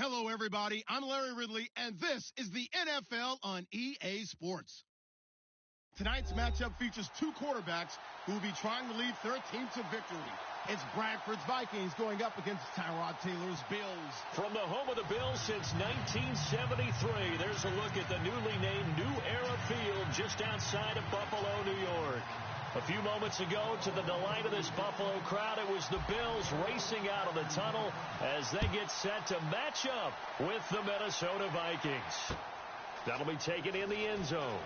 Hello, everybody. I'm Larry Ridley, and this is the NFL on EA Sports. Tonight's matchup features two quarterbacks who will be trying to lead their team to victory. It's Bradford's Vikings going up against Tyrod Taylor's Bills. From the home of the Bills since 1973, there's a look at the newly named New Era Field just outside of Buffalo, New York. A few moments ago, to the delight of this Buffalo crowd, it was the Bills racing out of the tunnel as they get set to match up with the Minnesota Vikings. That'll be taken in the end zone.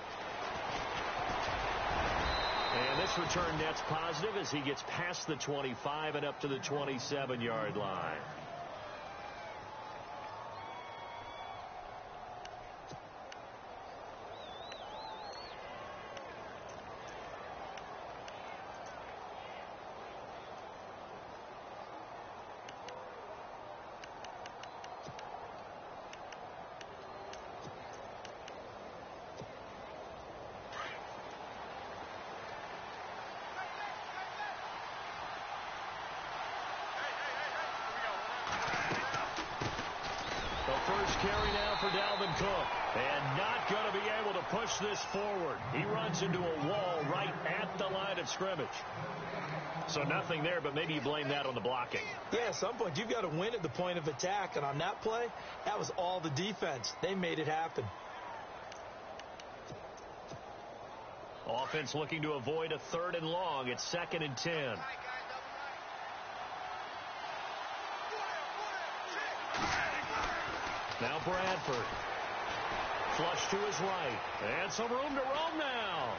And this return net's positive as he gets past the 25 and up to the 27-yard line. First carry now for Dalvin Cook, and not going to be able to push this forward. He runs into a wall right at the line of scrimmage. So nothing there, but maybe you blame that on the blocking. Yeah, at some point you've got to win at the point of attack, and on that play, that was all the defense. They made it happen. Offense looking to avoid a 3rd and long. It's 2nd and 10. Now Bradford. Flush to his right. And some room to roam now.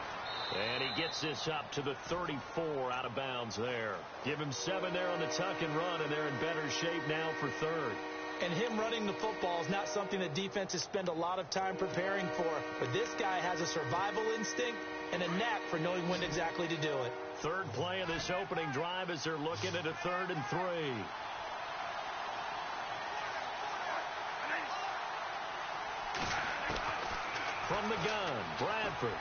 And he gets this up to the 34 out of bounds there. Give him 7 there on the tuck and run, and they're in better shape now for 3rd. And him running the football is not something that defenses spend a lot of time preparing for. But this guy has a survival instinct and a knack for knowing when exactly to do it. 3rd play of this opening drive as they're looking at a 3rd and 3. From the gun, Bradford.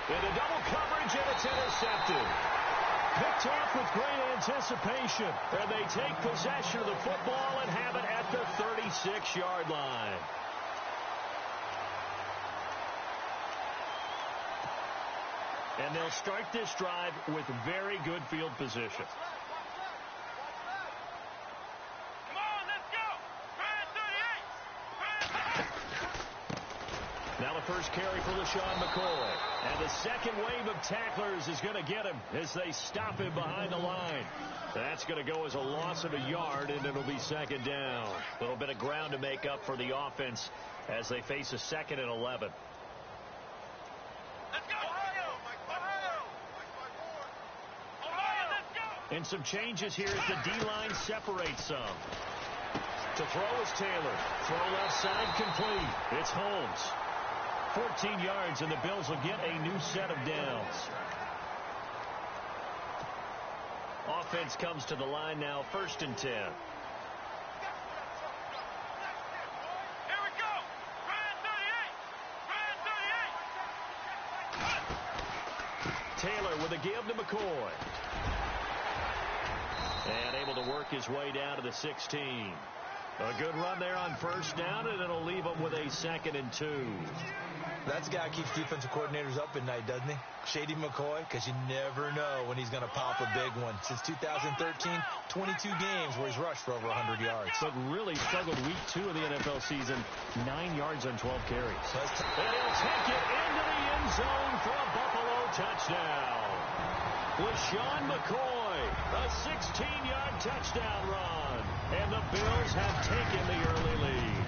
Into double coverage, and it's intercepted. Picked off with great anticipation. And they take possession of the football and have it at the 36-yard line. And they'll start this drive with very good field position. Now the first carry for LeSean McCoy. And the second wave of tacklers is going to get him as they stop him behind the line. That's going to go as a loss of a yard, and it'll be 2nd down. A little bit of ground to make up for the offense as they face a 2nd and 11. Let's go, Ohio! And some changes here as the D-line separates some. To throw is Taylor. Throw left side complete. It's Holmes. 14 yards, and the Bills will get a new set of downs. Offense comes to the line now, 1st and 10. Here we go! Ryan 38! Taylor with a give to McCoy. And able to work his way down to the 16. A good run there on 1st down, and it'll leave him with a 2nd and 2. That's the guy who keeps defensive coordinators up at night, doesn't he? Shady McCoy, because you never know when he's going to pop a big one. Since 2013, 22 games where he's rushed for over 100 yards. But really struggled week 2 of the NFL season, 9 yards on 12 carries. And he'll take it into the end zone for a Buffalo touchdown. LeSean McCoy, a 16-yard touchdown run. And the Bills have taken the early lead.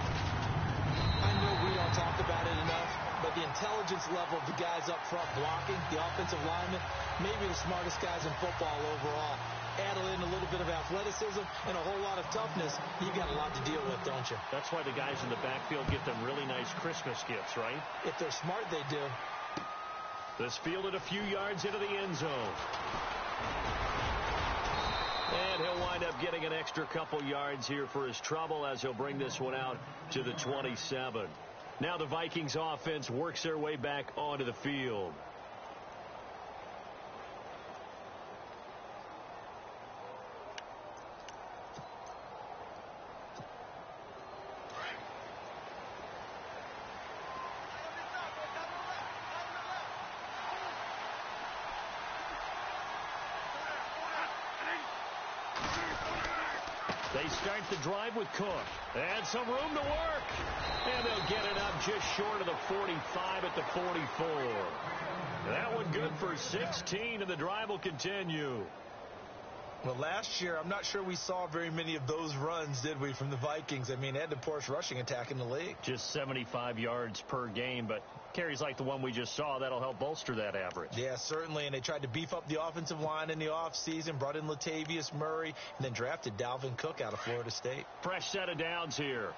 I know we don't talk about it enough, but the intelligence level of the guys up front blocking, the offensive linemen, maybe the smartest guys in football overall. Add in a little bit of athleticism and a whole lot of toughness, you've got a lot to deal with, don't you? That's why the guys in the backfield get them really nice Christmas gifts, right? If they're smart, they do. This fielded a few yards into the end zone. And he'll wind up getting an extra couple yards here for his trouble as he'll bring this one out to the 27. Now the Vikings offense works their way back onto the field. They start the drive with Cook. And some room to work. And they'll get it up just short of the 45 at the 44. That one good for 16, and the drive will continue. Well, last year, I'm not sure we saw very many of those runs, did we, from the Vikings? I mean, they had the poorest rushing attack in the league. Just 75 yards per game, but carries like the one we just saw, that'll help bolster that average. Yeah, certainly, and they tried to beef up the offensive line in the offseason, brought in Latavius Murray, and then drafted Dalvin Cook out of Florida State. Fresh set of downs here.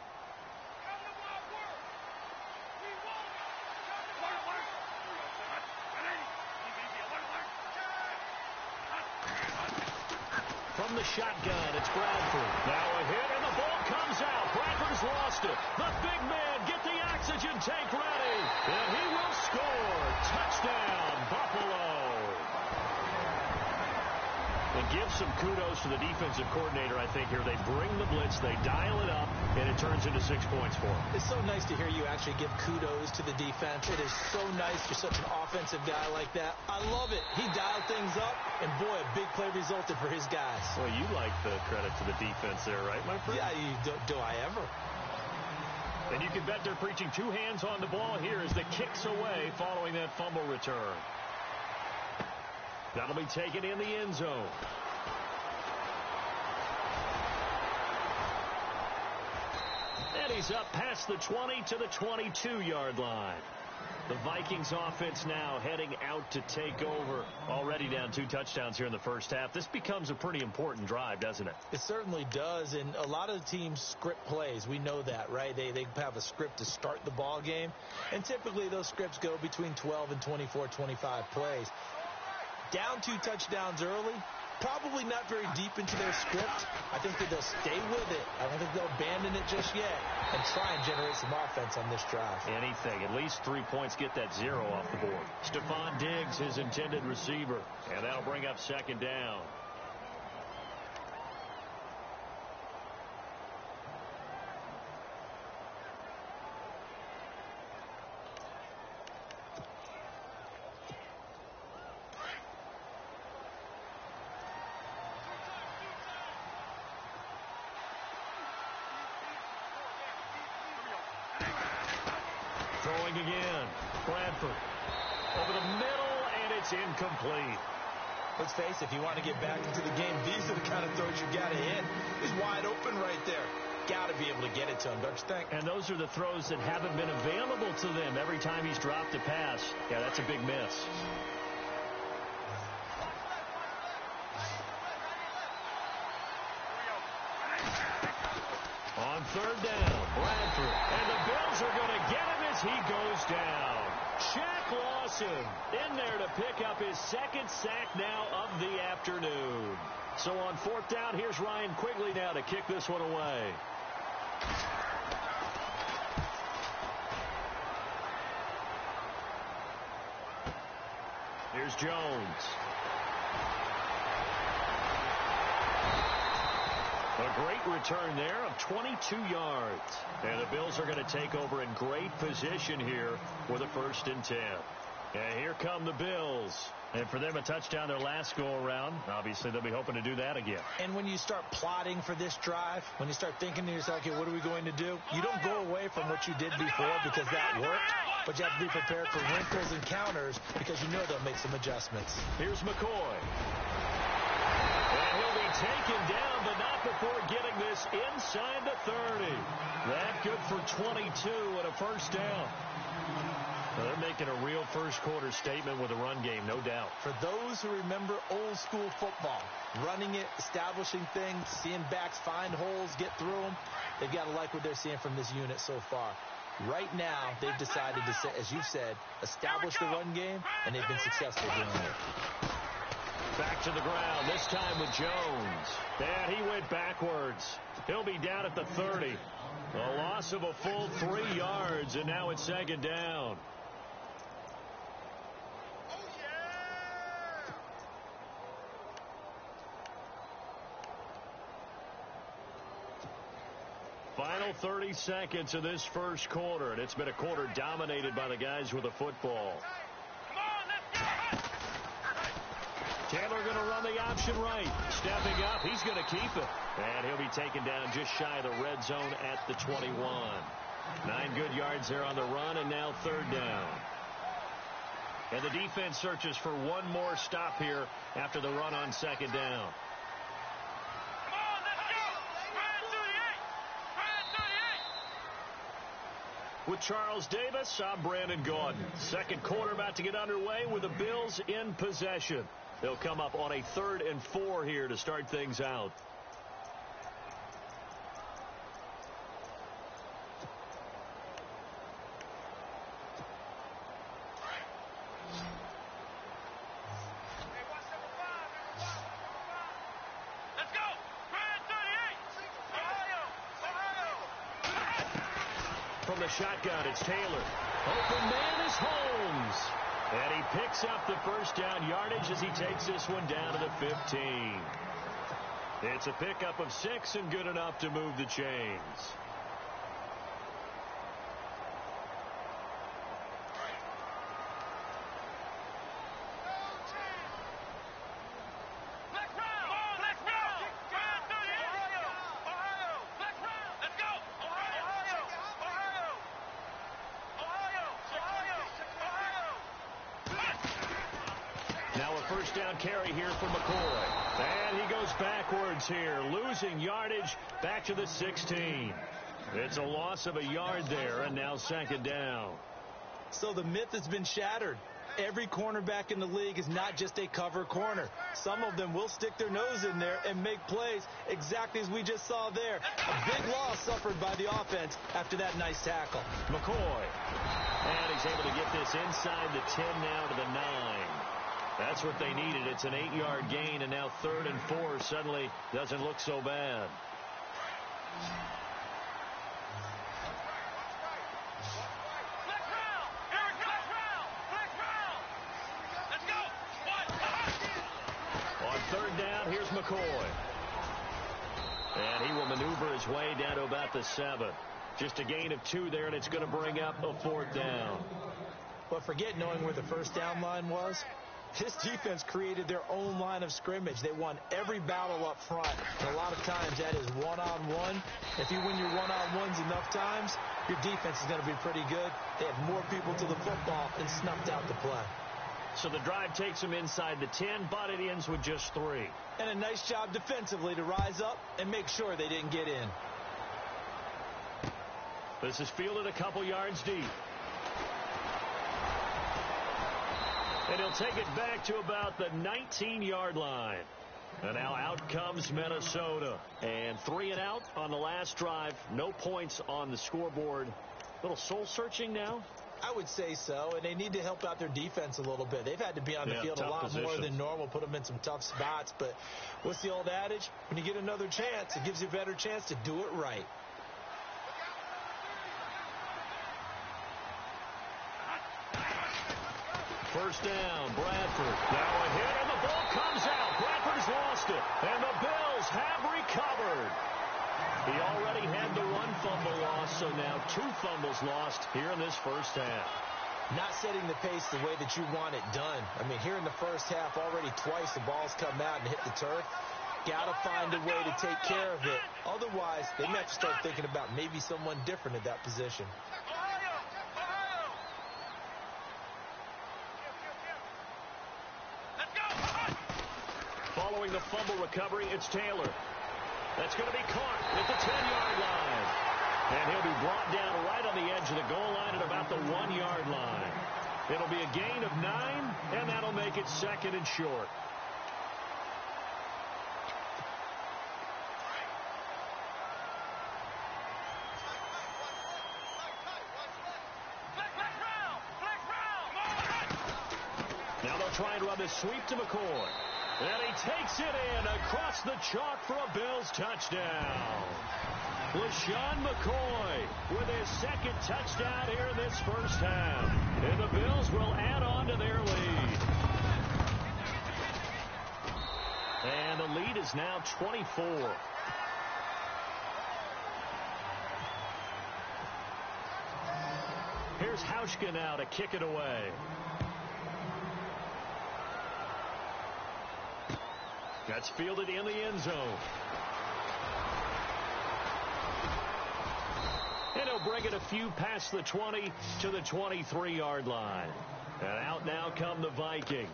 From the shotgun, it's Bradford. Now a hit, and the ball comes out. Bradford's lost it. The big man, get the oxygen tank ready. And he will score. Touchdown, Buffalo. And give some kudos to the defensive coordinator, I think, here. They bring the blitz, they dial it up, and it turns into 6 points for them. It's so nice to hear you actually give kudos to the defense. It is so nice. You're such an offensive guy like that. I love it. He dialed things up, and boy, a big play resulted for his guys. Well, you like the credit to the defense there, right, my friend? Yeah, do I ever? And you can bet they're preaching two hands on the ball here as the kick's away following that fumble return. That'll be taken in the end zone. And he's up past the 20 to the 22-yard line. The Vikings offense now heading out to take over. Already down 2 touchdowns here in the first half. This becomes a pretty important drive, doesn't it? It certainly does, and a lot of the teams script plays. We know that, right? They have a script to start the ball game, and typically those scripts go between 12 and 24, 25 plays. Down 2 touchdowns early, probably not very deep into their script. I think that they'll stay with it. I don't think they'll abandon it just yet and try and generate some offense on this drive. Anything. At least 3 points, get that 0 off the board. Stephon Diggs, his intended receiver, and that'll bring up second down. Throwing again. Bradford. Over the middle, and it's incomplete. Let's face it, if you want to get back into the game, these are the kind of throws you got to hit. He's wide open right there. Got to be able to get it to him, don't you think? And those are the throws that haven't been available to them every time he's dropped a pass. Yeah, that's a big miss. On third down, Bradford. And the Bills are going to get him as he goes down. Shaq Lawson in there to pick up his second sack now of the afternoon. So on fourth down, here's Ryan Quigley now to kick this one away. Here's Jones. A great return there of 22 yards. And the Bills are going to take over in great position here with a 1st and 10. And here come the Bills. And for them, a touchdown their last go-around. Obviously, they'll be hoping to do that again. And when you start plotting for this drive, when you start thinking to yourself, okay, what are we going to do? You don't go away from what you did before because that worked. But you have to be prepared for wrinkles and counters because you know they'll make some adjustments. Here's McCoy. And he'll be taken down, but not before getting this inside the 30. That good for 22 and a 1st down. Now they're making a real first-quarter statement with a run game, no doubt. For those who remember old-school football, running it, establishing things, seeing backs find holes, get through them, they've got to like what they're seeing from this unit so far. Right now, they've decided to, as you said, establish the run game, and they've been successful doing it. Back to the ground, this time with Jones. And he went backwards. He'll be down at the 30. A loss of a full 3 yards, and now it's second down. Final 30 seconds of this first quarter, and it's been a quarter dominated by the guys with the football. Taylor going to run the option right. Stepping up, he's going to keep it. And he'll be taken down just shy of the red zone at the 21. 9 good yards there on the run, and now 3rd down. And the defense searches for one more stop here after the run on 2nd down. Come on, let's go. Ryan 38. With Charles Davis, I'm Brandon Gaudin. Second quarter about to get underway with the Bills in possession. They'll come up on a 3rd and 4 here to start things out. Let's go. Ryan 38. Ohio. From the shotgun, it's Taylor. Open man is Holmes. And he picks up the first down yardage as he takes this one down to the 15. It's a pickup of 6 and good enough to move the chains. First down carry here for McCoy. And he goes backwards here, losing yardage back to the 16. It's a loss of a yard there, and now 2nd down. So the myth has been shattered. Every cornerback in the league is not just a cover corner. Some of them will stick their nose in there and make plays exactly as we just saw there. A big loss suffered by the offense after that nice tackle. McCoy. And he's able to get this inside the 10 now to the 9. That's what they needed. It's an 8-yard gain, and now 3rd and 4 suddenly doesn't look so bad. On 3rd down, here's McCoy. And he will maneuver his way down to about the 7. Just a gain of 2 there, and it's going to bring up a 4th down. But forget knowing where the first down line was. This defense created their own line of scrimmage. They won every battle up front. And a lot of times that is one-on-one. If you win your one-on-ones enough times, your defense is going to be pretty good. They had more people to the football and snuffed out the play. So the drive takes them inside the 10, but it ends with just 3. And a nice job defensively to rise up and make sure they didn't get in. This is fielded a couple yards deep. And he'll take it back to about the 19-yard line. And now out comes Minnesota. And 3 and out on the last drive. No points on the scoreboard. A little soul-searching now? I would say so, and they need to help out their defense a little bit. They've had to be on the field a lot more than normal, put them in some tough spots. But what's the old adage? When you get another chance, it gives you a better chance to do it right. First down, Bradford. Now a hit, and the ball comes out. Bradford's lost it, and the Bills have recovered. He already had the 1 fumble loss, so now 2 fumbles lost here in this first half. Not setting the pace the way that you want it done. I mean, here in the first half, already twice the ball's come out and hit the turf. Got to find a way to take care of it. Otherwise, they may have to start thinking about maybe someone different at that position. Following the fumble recovery, it's Taylor. That's going to be caught at the 10-yard line. And he'll be brought down right on the edge of the goal line at about the 1-yard line. It'll be a gain of 9, and that'll make it 2nd and short. Now they'll try and run this sweep to McCoy. And he takes it in across the chalk for a Bills touchdown. LeSean McCoy with his 2nd touchdown here in this first half. And the Bills will add on to their lead. And the lead is now 24. Here's Hauschka now to kick it away. That's fielded in the end zone. And he'll bring it a few past the 20 to the 23-yard line. And out now come the Vikings.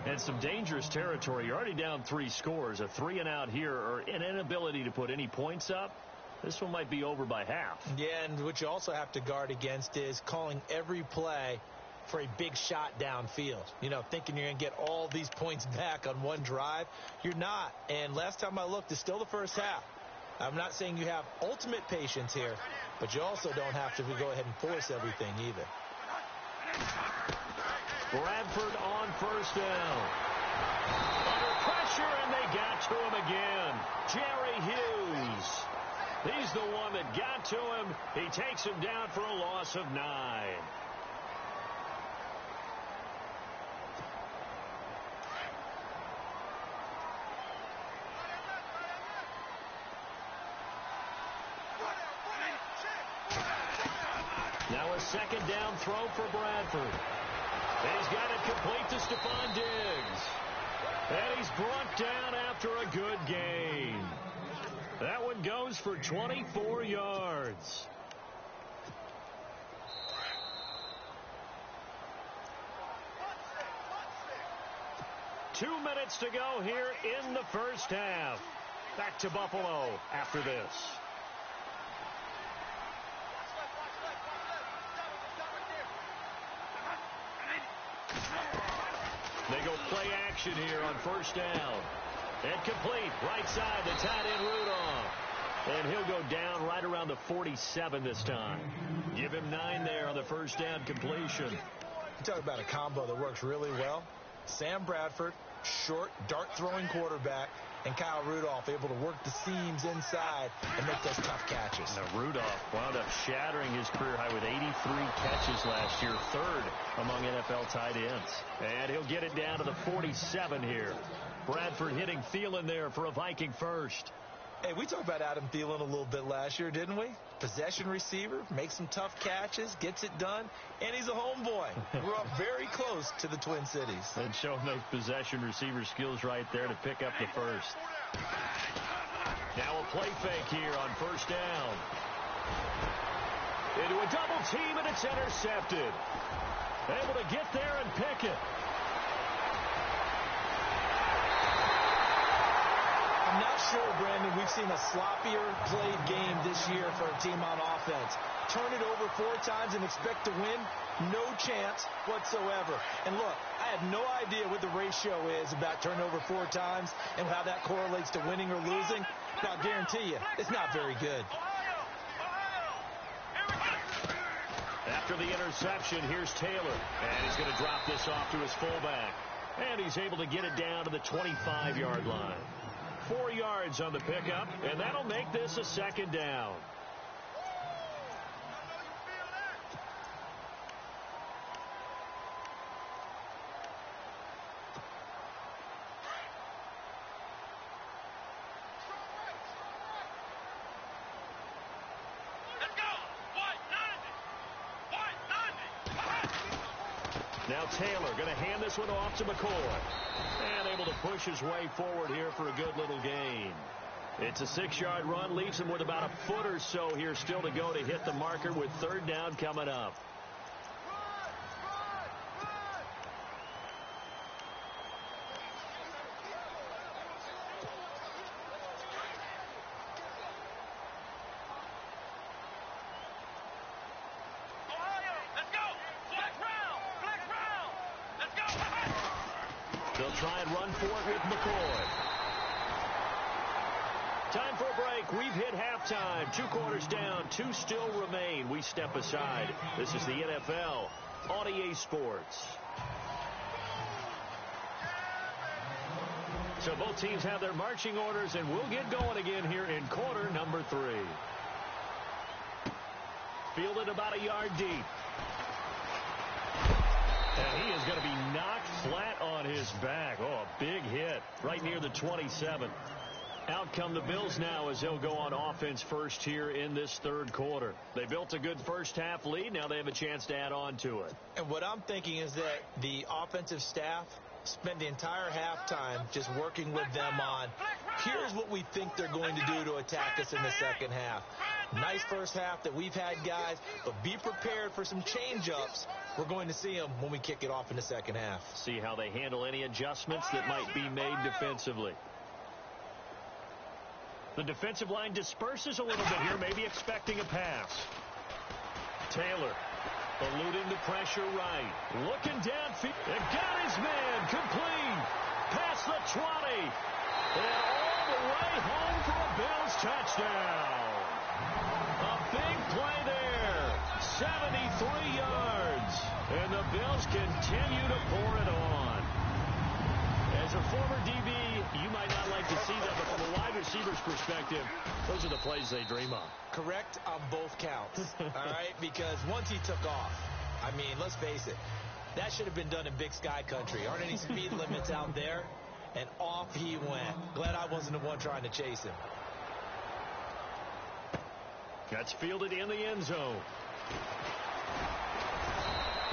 And some dangerous territory. You're already down 3 scores. A 3-and-out here, or an inability to put any points up. This one might be over by half. Yeah, and what you also have to guard against is calling every play for a big shot downfield. You know, thinking you're going to get all these points back on one drive. You're not. And last time I looked, it's still the first half. I'm not saying you have ultimate patience here, but you also don't have to go ahead and force everything either. Bradford on first down. Under pressure, and they got to him again. Jerry Hughes. He's the one that got to him. He takes him down for a loss of 9. Now a second down throw for Bradford. He's got it complete to Stephon Diggs. And he's brought down after a good gain. That one goes for 24 yards. Two minutes to go here in the first half. Back to Buffalo after this. They go play action here on first down. And complete. Right side, the tight end Rudolph. And he'll go down right around the 47 this time. Give him 9 there on the first down completion. You talk about a combo that works really well. Sam Bradford, short, dart-throwing quarterback, and Kyle Rudolph able to work the seams inside and make those tough catches. Now Rudolph wound up shattering his career high with 83 catches last year, 3rd among NFL tight ends. And he'll get it down to the 47 here. Bradford hitting Thielen there for a Viking first. Hey, we talked about Adam Thielen a little bit last year, didn't we? Possession receiver, makes some tough catches, gets it done, and he's a homeboy. Grew up very close to the Twin Cities. And showing those possession receiver skills right there to pick up the first. Now a play fake here on first down. Into a double team, and it's intercepted. Able to get there and pick it. I'm not sure, Brandon, we've seen a sloppier played game this year for a team on offense. Turn it over 4 times and expect to win? No chance whatsoever. And look, I have no idea what the ratio is about turnover 4 times and how that correlates to winning or losing. But I'll guarantee you, it's not very good. After the interception, here's Taylor. And he's going to drop this off to his fullback. And he's able to get it down to the 25-yard line. 4 yards on the pickup, and that'll make this a second down. Now Taylor going to hand this one off to McCoy. And able to push his way forward here for a good little gain. It's a 6-yard run. Leaves him with about a foot or so here still to go to hit the marker with 3rd down coming up. They'll try and run for it with McCoy. Time for a break. We've hit halftime. 2 quarters down. 2 still remain. We step aside. This is the NFL on EA Sports. So both teams have their marching orders, and we'll get going again here in quarter number 3. Fielded about a yard deep. And he is going to be knocked flat on his back. Oh, a big hit right near the 27. Out come the Bills now as they'll go on offense first here in this 3rd quarter. They built a good first half lead. Now they have a chance to add on to it. And what I'm thinking is that the offensive staff spent the entire halftime just working with them on, here's what we think they're going to do to attack us in the second half. Nice first half that we've had, guys, but be prepared for some change-ups. We're going to see them when we kick it off in the second half. See how they handle any adjustments that might be made defensively. The defensive line disperses a little bit here, maybe expecting a pass. Taylor eluding the pressure right. Looking downfield. It got his man. Complete. Past the 20. And all the way home for a Bills touchdown. A big play there. 73 yards. And the Bills continue to pour it on. As a former DB, you might not like to see that, but from a wide receiver's perspective, those are the plays they dream of. Correct on both counts, all right? Because once he took off, I mean, let's face it, that should have been done in Big Sky country. Aren't any speed limits out there? And off he went. Glad I wasn't the one trying to chase him. That's fielded in the end zone.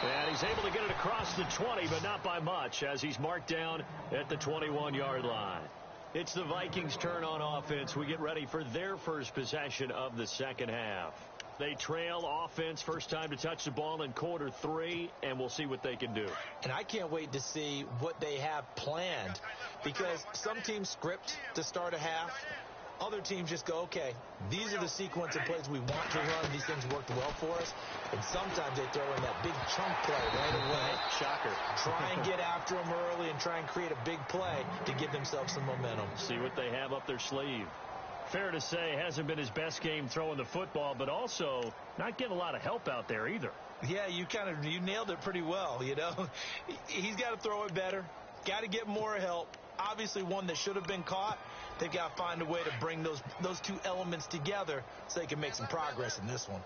And he's able to get it across the 20, but not by much, as he's marked down at the 21-yard line. It's the Vikings' turn on offense. We get ready for their first possession of the second half. They trail offense, first time to touch the ball in quarter 3, and we'll see what they can do. And I can't wait to see what they have planned, because some teams script to start a half. Other teams just go, okay, these are the sequence of plays we want to run. These things worked well for us. And sometimes they throw in that big chunk play right away. Shocker. Try and get after them early and try and create a big play to give themselves some momentum. See what they have up their sleeve. Fair to say, hasn't been his best game throwing the football, but also not getting a lot of help out there either. Yeah, you nailed it pretty well, you know. He's got to throw it better. Got to get more help. Obviously one that should have been caught. They've got to find a way to bring those two elements together so they can make some progress in this one.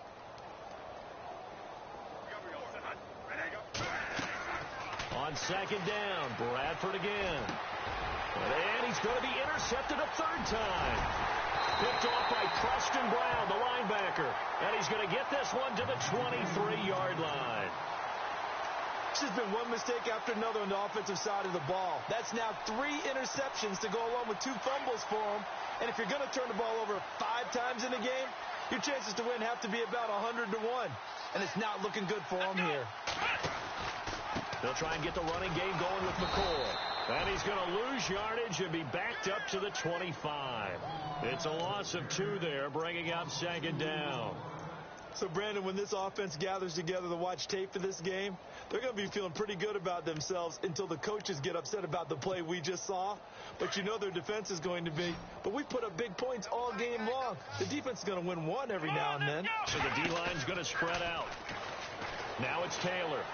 On second down, Bradford again. And he's going to be intercepted a third time. Picked off by Preston Brown, the linebacker. And he's going to get this one to the 23-yard line. It's just been one mistake after another on the offensive side of the ball. That's now 3 interceptions to go along with 2 fumbles for him. And if you're going to turn the ball over 5 times in a game, your chances to win have to be about 100 to 1. And it's not looking good for him here. They'll try and get the running game going with McCoy. And he's going to lose yardage and be backed up to the 25. It's a loss of 2 there, bringing up second down. So, Brandon, when this offense gathers together to watch tape for this game, they're going to be feeling pretty good about themselves until the coaches get upset about the play we just saw. But you know their defense is going to be. But we put up big points all game long. The defense is going to win one every now and then. So the D-line's going to spread out. Now it's Taylor.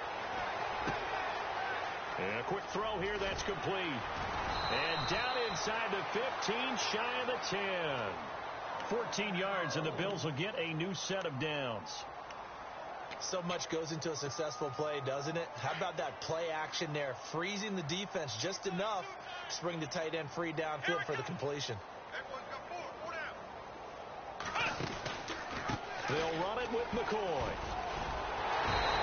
And a quick throw here, that's complete. And down inside the 15, shy of the 10. 14 yards, and the Bills will get a new set of downs. So much goes into a successful play, doesn't it? How about that play action there? Freezing the defense just enough to bring the tight end free downfield for the completion. They'll run it with McCoy.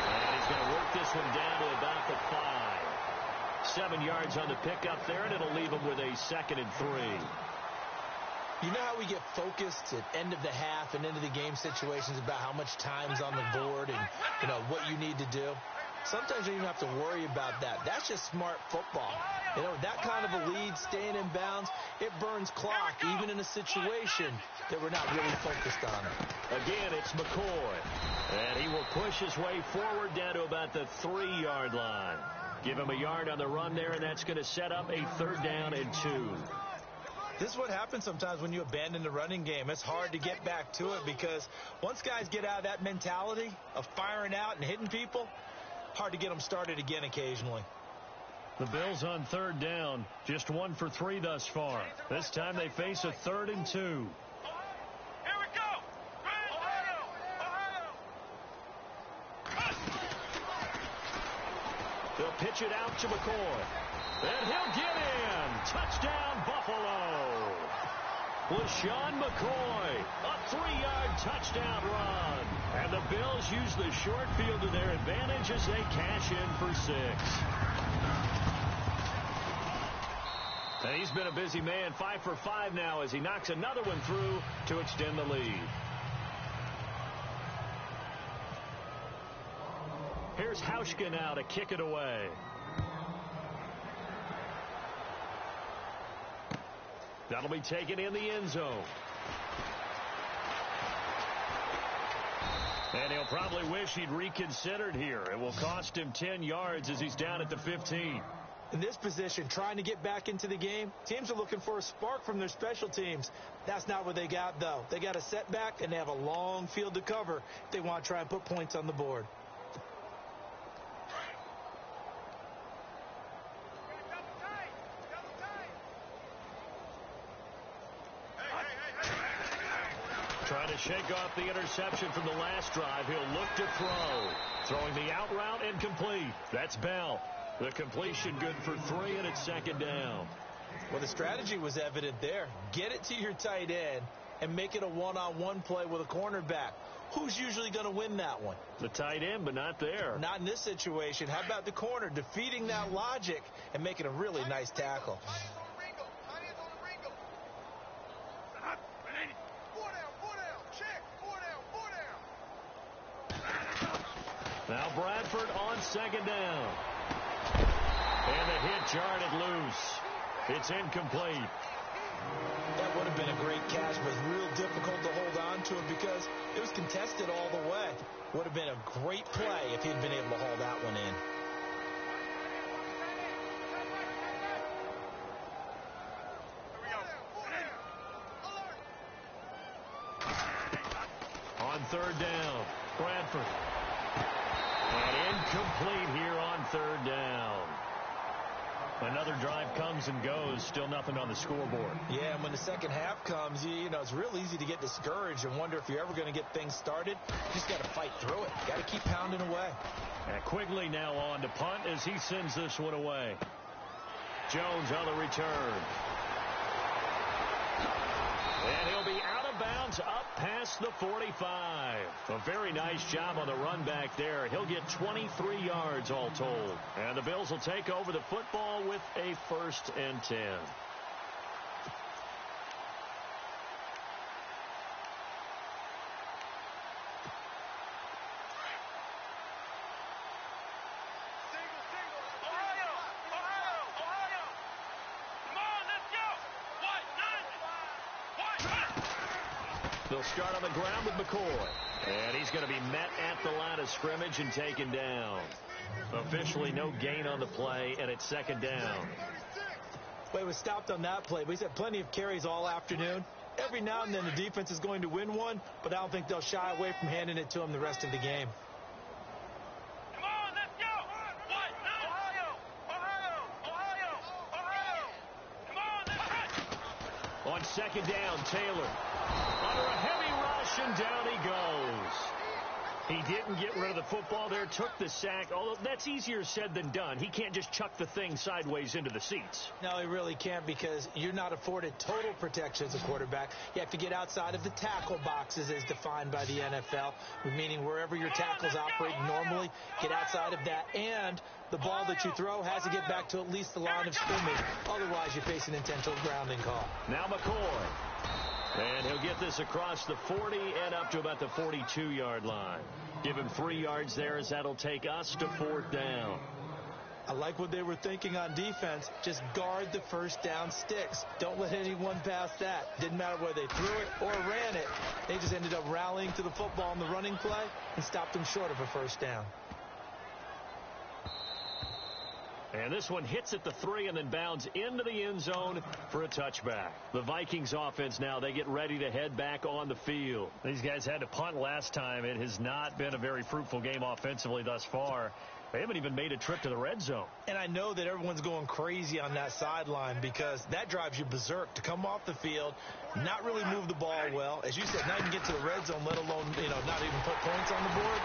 And he's going to work this one down to about the 5. 7 yards on the pickup there, and it'll leave him with a 2nd and 3. You know how we get focused at end of the half and into the game situations about how much time's on the board and, you know, what you need to do? Sometimes you don't even have to worry about that. That's just smart football. You know, that kind of a lead, staying in bounds, it burns clock, even in a situation that we're not really focused on. Again, it's McCoy. And he will push his way forward down to about the 3-yard line. Give him a yard on the run there, and that's going to set up a 3rd down and 2. This is what happens sometimes when you abandon the running game. It's hard to get back to it because once guys get out of that mentality of firing out and hitting people, hard to get them started again occasionally. The Bills on 3rd down, just 1 for 3 thus far. This time they face a 3rd and 2. Here we go. They'll pitch it out to McCoy. And he'll get in. Touchdown, Buffalo. LeSean McCoy, a 3-yard touchdown run. And the Bills use the short field to their advantage as they cash in for 6. And he's been a busy man, 5 for 5 now as he knocks another one through to extend the lead. Here's Hauschka now to kick it away. That'll be taken in the end zone. And he'll probably wish he'd reconsidered here. It will cost him 10 yards as he's down at the 15. In this position, trying to get back into the game, teams are looking for a spark from their special teams. That's not what they got, though. They got a setback, and they have a long field to cover if they want to try and put points on the board. Trying to shake off the interception from the last drive. He'll look to throw. Throwing the out route incomplete. That's Bell. The completion good for 3, and it's second down. Well, the strategy was evident there. Get it to your tight end and make it a one-on-one play with a cornerback. Who's usually going to win that one? The tight end, but not there. Not in this situation. How about the corner defeating that logic and making a really nice tackle? Now Bradford on second down. And the hit jarred loose. It's incomplete. That would have been a great catch, but real difficult to hold on to it because it was contested all the way. Would have been a great play if he'd been able to haul that one in. On third down, Bradford. And incomplete here on third down. Another drive comes and goes. Still nothing on the scoreboard. Yeah, and when the second half comes, you know, it's real easy to get discouraged and wonder if you're ever going to get things started. You just got to fight through it. Got to keep pounding away. And Quigley now on to punt as he sends this one away. Jones on the return. And he'll be out of bounds up past the 45. A very nice job on the run back there. He'll get 23 yards all told. And the Bills will take over the football with a 1st and 10. They'll start on the ground with McCoy. And he's going to be met at the line of scrimmage and taken down. Officially no gain on the play, and it's second down. Well, he was stopped on that play, but he's had plenty of carries all afternoon. Every now and then the defense is going to win one, but I don't think they'll shy away from handing it to him the rest of the game. Come on, let's go! Ohio! Come on, let's go! On second down, Taylor. Under a heavy rush, and down he goes. He didn't get rid of the football there, took the sack, although that's easier said than done. He can't just chuck the thing sideways into the seats. No, he really can't because you're not afforded total protection as a quarterback. You have to get outside of the tackle boxes as defined by the NFL, meaning wherever your tackles operate normally, get outside of that, and the ball that you throw has to get back to at least the line of scrimmage. Otherwise, you face an intentional grounding call. Now McCoy. And he'll get this across the 40 and up to about the 42-yard line. Give him 3 yards there as that'll take us to 4th down. I like what they were thinking on defense. Just guard the first down sticks. Don't let anyone pass that. Didn't matter whether they threw it or ran it. They just ended up rallying to the football on the running play and stopped them short of a first down. And this one hits at the 3 and then bounds into the end zone for a touchback. The Vikings offense now, they get ready to head back on the field. These guys had to punt last time. It has not been a very fruitful game offensively thus far. They haven't even made a trip to the red zone. And I know that everyone's going crazy on that sideline because that drives you berserk to come off the field, not really move the ball well. As you said, not even get to the red zone, let alone, not even put points on the board.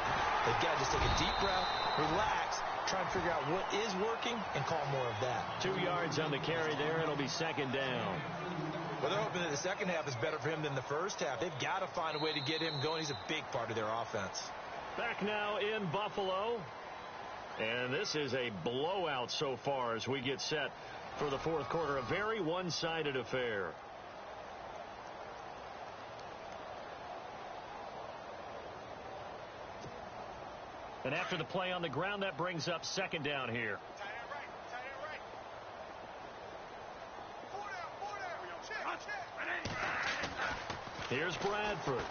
They've got to just take a deep breath, relax, try and figure out what is working and call more of that. 2 yards on the carry there. It'll be second down. Well, they're hoping that the second half is better for him than the first half. They've got to find a way to get him going. He's a big part of their offense. Back now in Buffalo. And this is a blowout so far as we get set for the fourth quarter. A very one-sided affair. And after the play on the ground, that brings up second down here. Here's Bradford.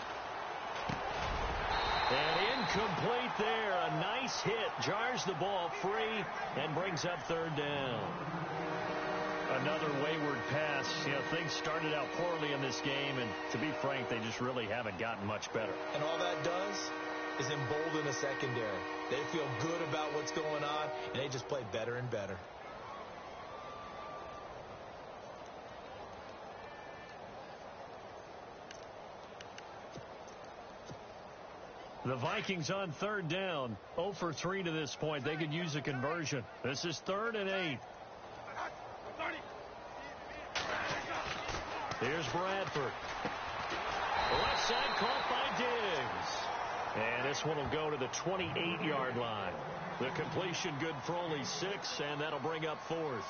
And incomplete there. A nice hit. Jars the ball free and brings up third down. Another wayward pass. You know, things started out poorly in this game, and to be frank, they just really haven't gotten much better. And all that does is embolden the secondary. They feel good about what's going on, and they just play better and better. The Vikings on third down, 0 for 3 to this point. They could use a conversion. This is 3rd and 8. Here's Bradford. Left side caught by Diggs. And this one will go to the 28-yard line. The completion good for only 6, and that'll bring up 4th.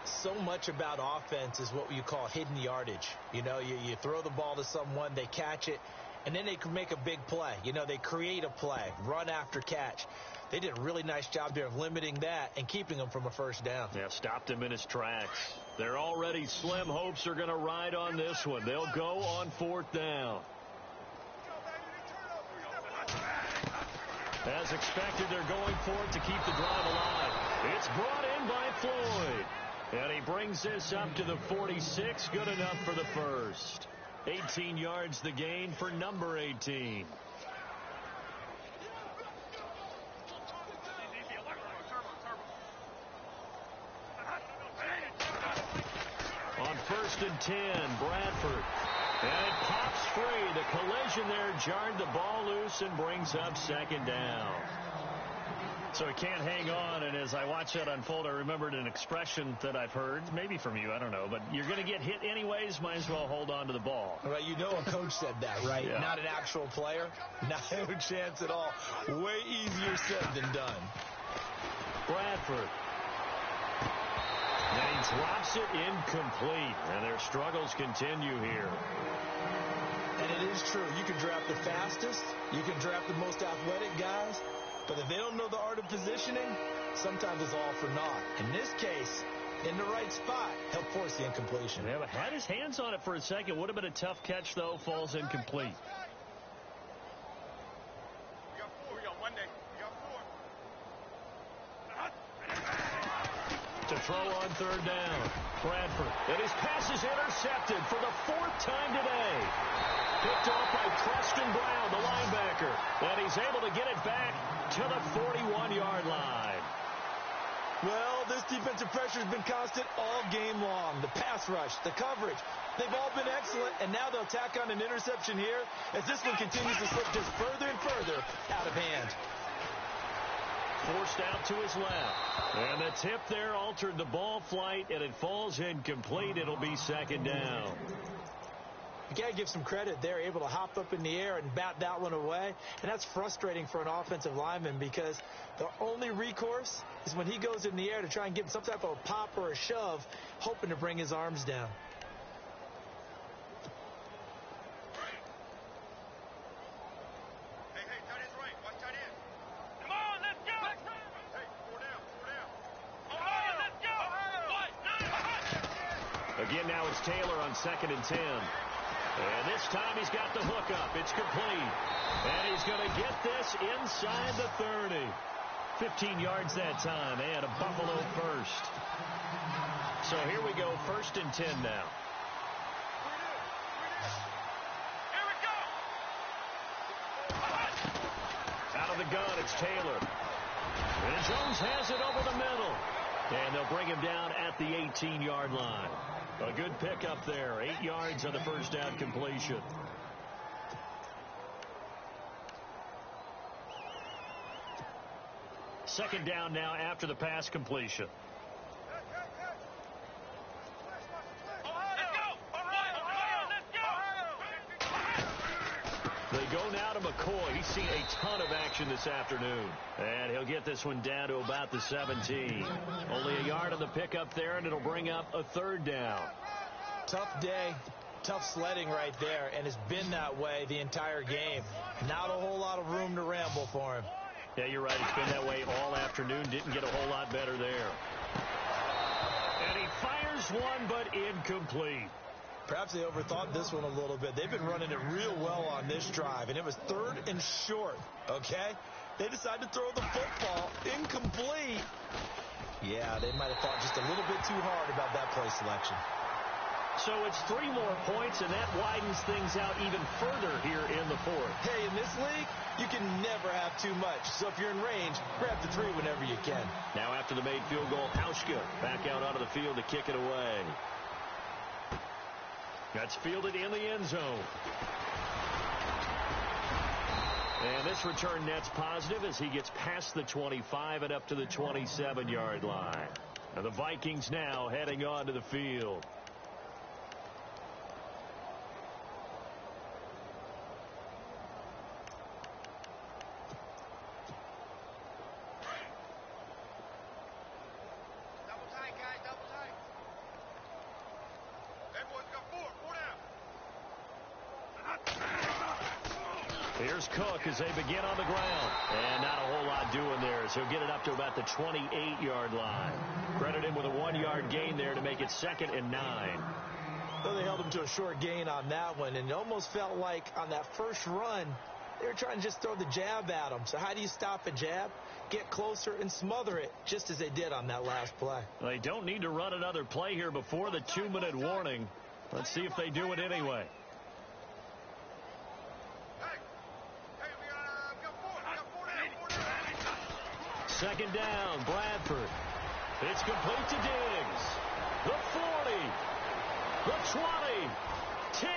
So much about offense is what you call hidden yardage. You know, you throw the ball to someone, they catch it, and then they can make a big play. You know, they create a play, run after catch. They did a really nice job there of limiting that and keeping him from a first down. Yeah, stopped him in his tracks. Their already slim hopes are going to ride on this one. They'll go on 4th down. As expected, they're going for it to keep the drive alive. It's brought in by Floyd. And he brings this up to the 46. Good enough for the first. 18 yards the gain for number 18. On 1st and 10, Bradford. And it pops free. The collision there jarred the ball loose and brings up second down. So he can't hang on, and as I watch that unfold, I remembered an expression that I've heard, maybe from you, I don't know, but you're going to get hit anyways, might as well hold on to the ball. Right, you know a coach said that, right? Yeah. Not an actual player. Not a chance at all. Way easier said than done. Bradford. And he drops it incomplete, and their struggles continue here. And it is true. You can draft the fastest. You can draft the most athletic guys. But if they don't know the art of positioning, sometimes it's all for naught. In this case, in the right spot, he'll force the incompletion. Yeah, but had his hands on it for a second. Would have been a tough catch, though. Falls incomplete. We got 4. We got 1 day. We got 4. To throw on third down. Bradford. And his pass is intercepted for the 4th time today. Picked off by Preston Brown, the linebacker. And he's able to get it back to the 41-yard line. Well, this defensive pressure has been constant all game long. The pass rush, the coverage, they've all been excellent, and now they'll tack on an interception here as this one continues to slip just further and further out of hand. Forced out to his left. And the tip there altered the ball flight, and it falls incomplete. It'll be second down. You got to give some credit. They're able to hop up in the air and bat that one away. And that's frustrating for an offensive lineman because the only recourse is when he goes in the air to try and get some type of a pop or a shove, hoping to bring his arms down. Hey, tight end's right. Watch tight end. Come on, let's go. Hey, 4 down. Ohio, let's go. Again, now it's Taylor on 2nd and 10. And this time he's got the hook up. It's complete. And he's going to get this inside the 30. 15 yards that time, and a Buffalo first. So here we go, 1st and 10 now. Here we go. Out of the gun, it's Taylor. And Jones has it over the middle. And they'll bring him down at the 18-yard line. A good pickup there. 8 yards on the first down completion. Second down now after the pass completion. They go now to McCoy, he's seen a ton of action this afternoon. And he'll get this one down to about the 17. Only a yard on the pickup there, and it'll bring up a third down. Tough day, tough sledding right there, and it's been that way the entire game. Not a whole lot of room to ramble for him. Yeah, you're right. It's been that way all afternoon. Didn't get a whole lot better there. And he fires one, but incomplete. Perhaps they overthought this one a little bit. They've been running it real well on this drive, and it was 3rd and short, okay? They decided to throw the football incomplete. Yeah, they might have thought just a little bit too hard about that play selection. So it's 3 more points, and that widens things out even further here in the 4th. Hey, in this league, you can never have too much. So if you're in range, grab the 3 whenever you can. Now after the made field goal, Hauschka back out onto the field to kick it away. That's fielded in the end zone. And this return net's positive as he gets past the 25 and up to the 27-yard line. And the Vikings now heading onto the field. Here's Cook as they begin on the ground. And not a whole lot doing there as he'll get it up to about the 28-yard line. Credit him with a 1-yard gain there to make it 2nd and 9. Well, they held him to a short gain on that one, and it almost felt like on that first run, they were trying to just throw the jab at him. So how do you stop a jab? Get closer and smother it, just as they did on that last play. They don't need to run another play here before the 2-minute warning. Let's see if they do it anyway. Second down, Bradford. It's complete to Diggs. The 40, the 20, 10,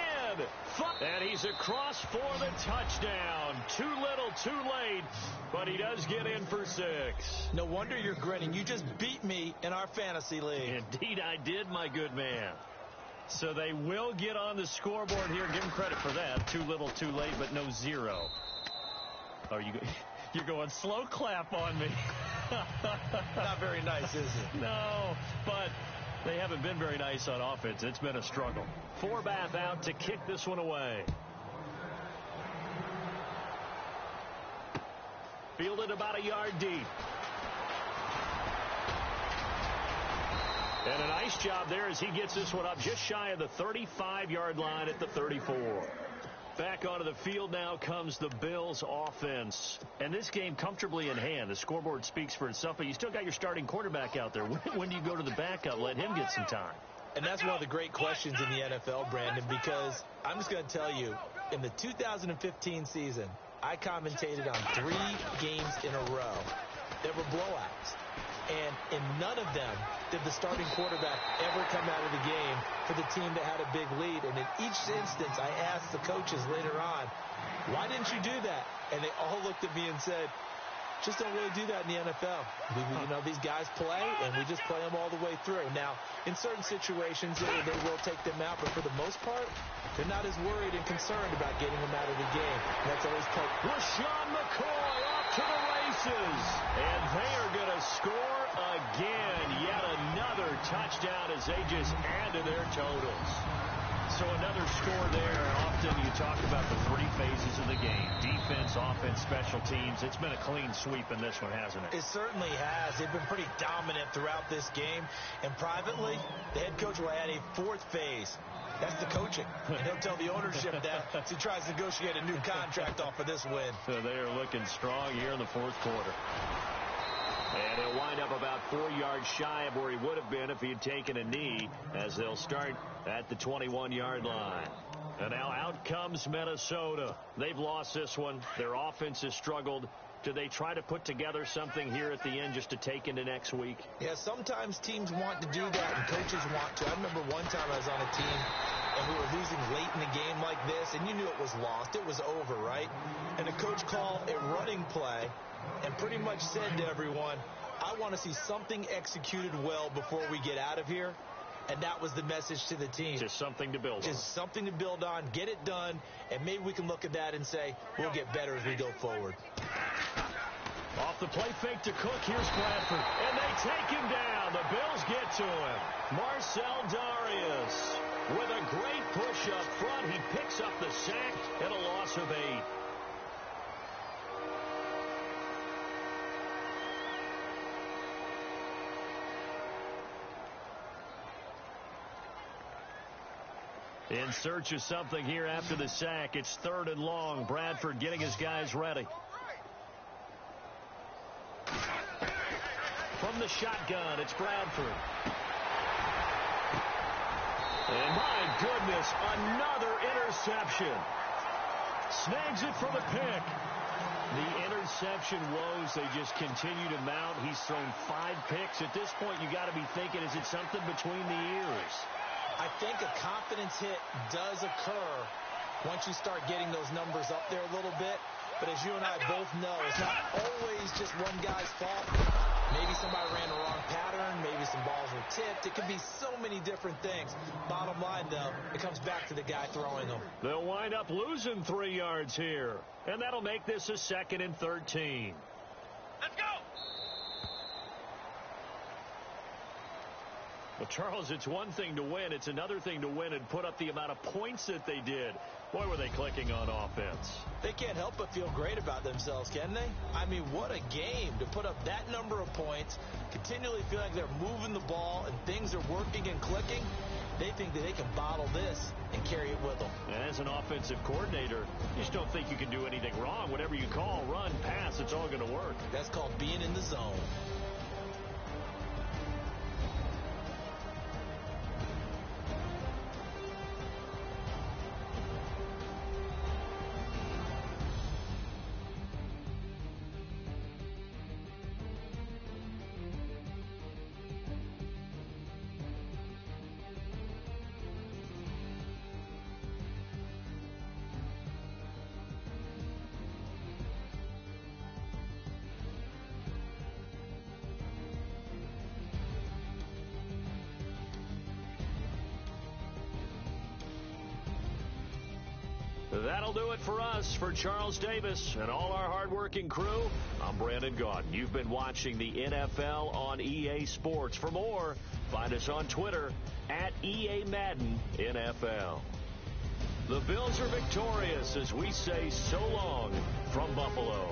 5. And he's across for the touchdown. Too little, too late, but he does get in for 6. No wonder you're grinning. You just beat me in our fantasy league. Indeed, I did, my good man. So they will get on the scoreboard here. Give them credit for that. Too little, too late, but no 0. Oh, you're going slow clap on me. Not very nice, is it? No, but they haven't been very nice on offense. It's been a struggle. Forbath out to kick this one away. Fielded about a yard deep. And a nice job there as he gets this one up just shy of the 35-yard line at the 34. Back onto the field now comes the Bills offense. And this game comfortably in hand. The scoreboard speaks for itself, but you still got your starting quarterback out there. When do you go to the backup? Let him get some time. And that's one of the great questions in the NFL, Brandon, because I'm just going to tell you, in the 2015 season, I commentated on 3 games in a row that were blowouts. And in none of them did the starting quarterback ever come out of the game for the team that had a big lead. And in each instance, I asked the coaches later on, why didn't you do that? And they all looked at me and said, just don't really do that in the NFL. These guys play, and we just play them all the way through. Now, in certain situations, they will take them out, but for the most part, they're not as worried and concerned about getting them out of the game. And that's always part. LeSean McCoy off to the races, and they are going to score again. Yet another touchdown as they just add to their totals. So another score there. Often you talk about the 3 phases of the game. Defense, offense, special teams. It's been a clean sweep in this one, hasn't it? It certainly has. They've been pretty dominant throughout this game. And privately, the head coach will add a 4th phase. That's the coaching. And he'll tell the ownership that as he tries to negotiate a new contract off of this win. So they are looking strong here in the 4th quarter. And he'll wind up about 4 yards shy of where he would have been if he had taken a knee, as they'll start at the 21-yard line. And now out comes Minnesota. They've lost this one. Their offense has struggled. Do they try to put together something here at the end just to take into next week? Yeah, sometimes teams want to do that and coaches want to. I remember one time I was on a team and we were losing late in the game like this, and you knew it was lost. It was over, right? And the coach called a running play and pretty much said to everyone, I want to see something executed well before we get out of here. and that was the message to the team. Just something to build on. Just something to build on, get it done, and maybe we can look at that and say, we'll get better as we go forward. Off the play fake to Cook. Here's Bradford. And they take him down. The Bills get to him. Marcell Dareus with a great push up front. He picks up the sack and a loss of 8. In search of something here after the sack. It's 3rd and long. Bradford getting his guys ready. From the shotgun, it's Bradford. And my goodness, another interception. Snags it for the pick. The interception woes, they just continue to mount. He's thrown 5 picks. At this point, you got to be thinking, is it something between the ears? I think a confidence hit does occur once you start getting those numbers up there a little bit. But as you and I both know, it's not always just one guy's fault. Maybe somebody ran the wrong pattern. Maybe some balls were tipped. It could be so many different things. Bottom line, though, it comes back to the guy throwing them. They'll wind up losing 3 yards here. And that'll make this a 2nd and 13. Let's go! Well, Charles, it's one thing to win. It's another thing to win and put up the amount of points that they did. Boy, were they clicking on offense. They can't help but feel great about themselves, can they? I mean, what a game to put up that number of points, continually feel like they're moving the ball and things are working and clicking. They think that they can bottle this and carry it with them. As an offensive coordinator, you just don't think you can do anything wrong. Whatever you call, run, pass, it's all going to work. That's called being in the zone. That'll do it for us. For Charles Davis and all our hardworking crew, I'm Brandon Gaudin. You've been watching the NFL on EA Sports. For more, find us on Twitter at EA Madden NFL. The Bills are victorious as we say so long from Buffalo.